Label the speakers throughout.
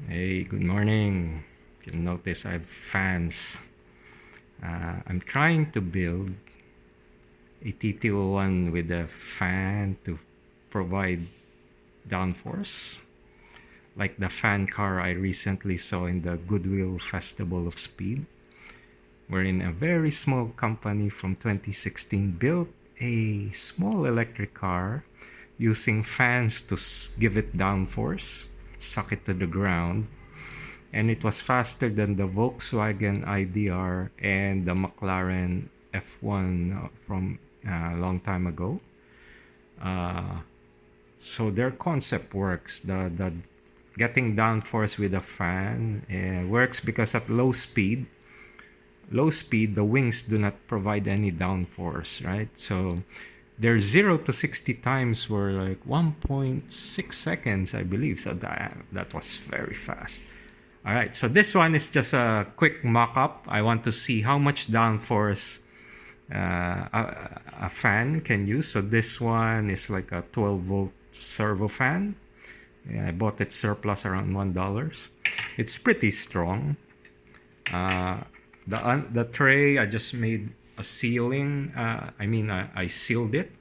Speaker 1: Hey, good morning. You can notice I have fans. I'm trying to build a TT01 with a fan to provide downforce, like the fan car I recently saw in the Goodwill Festival of Speed, wherein a very small company from 2016 built a small electric car using fans to give it downforce, suck it to the ground, and it was faster than the Volkswagen IDR and the McLaren F1 from a long time ago. So their concept works. The getting downforce with a fan works because at low speed, the wings do not provide any downforce, right? So their 0 to 60 times were like 1.6 seconds, I believe. So that was very fast. All right, so this one is just a quick mock-up. I want to see how much downforce a fan can use. So this one is like a 12-volt servo fan. Yeah, I bought it surplus around $1. It's pretty strong. The tray, I just made a sealing. I sealed it.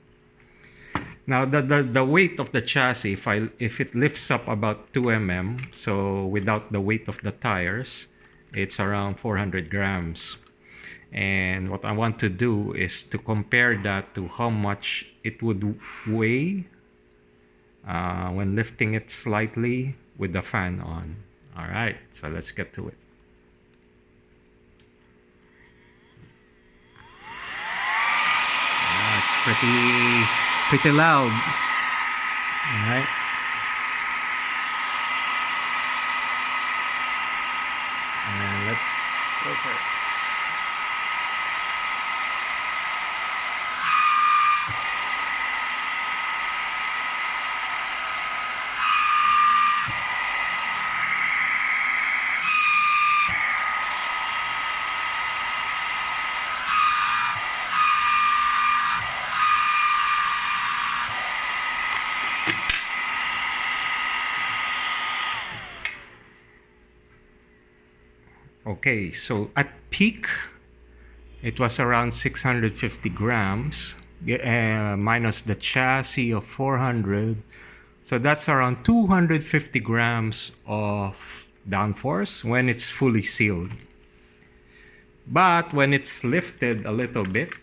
Speaker 1: Now the weight of the chassis, if it lifts up about 2 mm, so without the weight of the tires, it's around 400 grams. And what I want to do is to compare that to how much it would weigh when lifting it slightly with the fan on. All right, so let's get to it. It's pretty loud. All right. And let's go for it. Okay, so at peak, it was around 650 grams, minus the chassis of 400. So that's around 250 grams of downforce when it's fully sealed. But when it's lifted a little bit,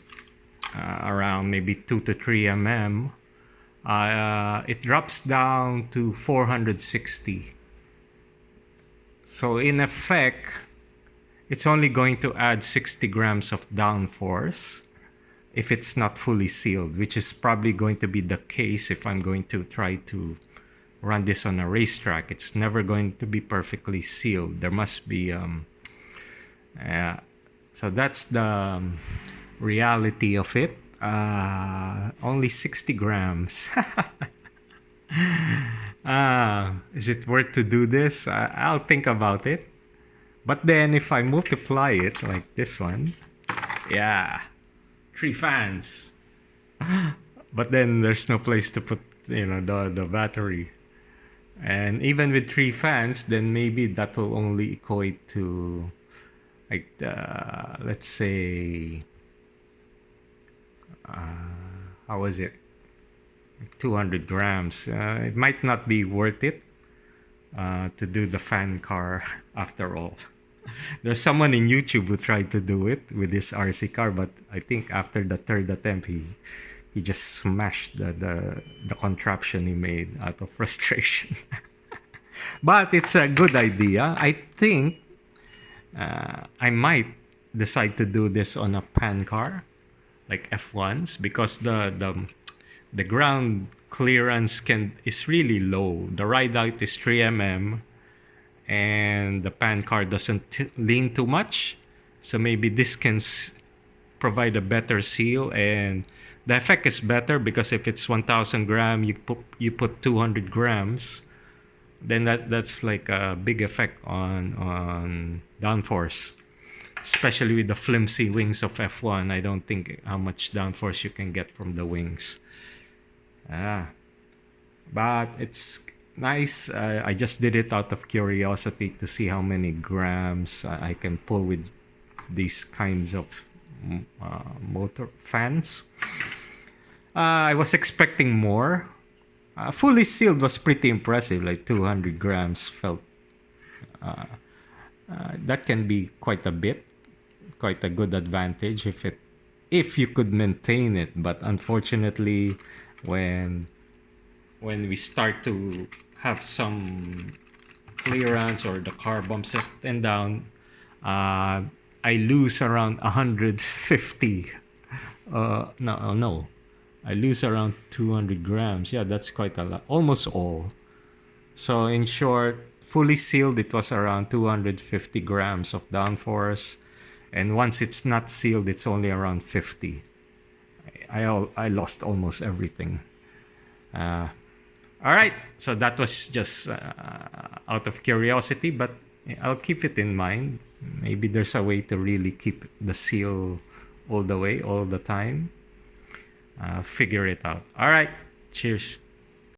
Speaker 1: around maybe 2 to 3 mm, it drops down to 460. So in effect, it's only going to add 60 grams of downforce if it's not fully sealed, which is probably going to be the case if I'm going to try to run this on a racetrack. It's never going to be perfectly sealed. There must be so that's the reality of it. Only 60 grams. Is it worth to do this? I'll think about it. But then if I multiply it like this one, yeah, 3 fans. But then there's no place to put, the battery. And even with 3 fans, then maybe that will only equate to, like, let's say, how was it? 200 grams. It might not be worth it to do the fan car after all. There's someone in YouTube who tried to do it with this RC car, but I think after the third attempt, he just smashed the contraption he made out of frustration. But it's a good idea. I think I might decide to do this on a pan car, like F1s, because the ground clearance is really low. The ride out is 3 mm, and the pan car doesn't lean too much. So maybe this can provide a better seal, and the effect is better because if it's 1,000 gram, you put 200 grams, then that's like a big effect on downforce. Especially with the flimsy wings of F1, I don't think how much downforce you can get from the wings. But Nice. I just did it out of curiosity to see how many grams I can pull with these kinds of motor fans. I was expecting more. Fully sealed was pretty impressive, like 200 grams felt. That can be quite a bit, quite a good advantage if you could maintain it. But unfortunately, when when we start to have some clearance or the car bumps up and down, uh, I lose around 150. No. I lose around 200 grams. Yeah, that's quite a lot. Almost all. So, in short, fully sealed, it was around 250 grams of downforce. And once it's not sealed, it's only around 50. I lost almost everything. Uh, all right. So, that was just out of curiosity, but I'll keep it in mind. Maybe there's a way to really keep the seal all the way, all the time. Figure it out. All right. Cheers.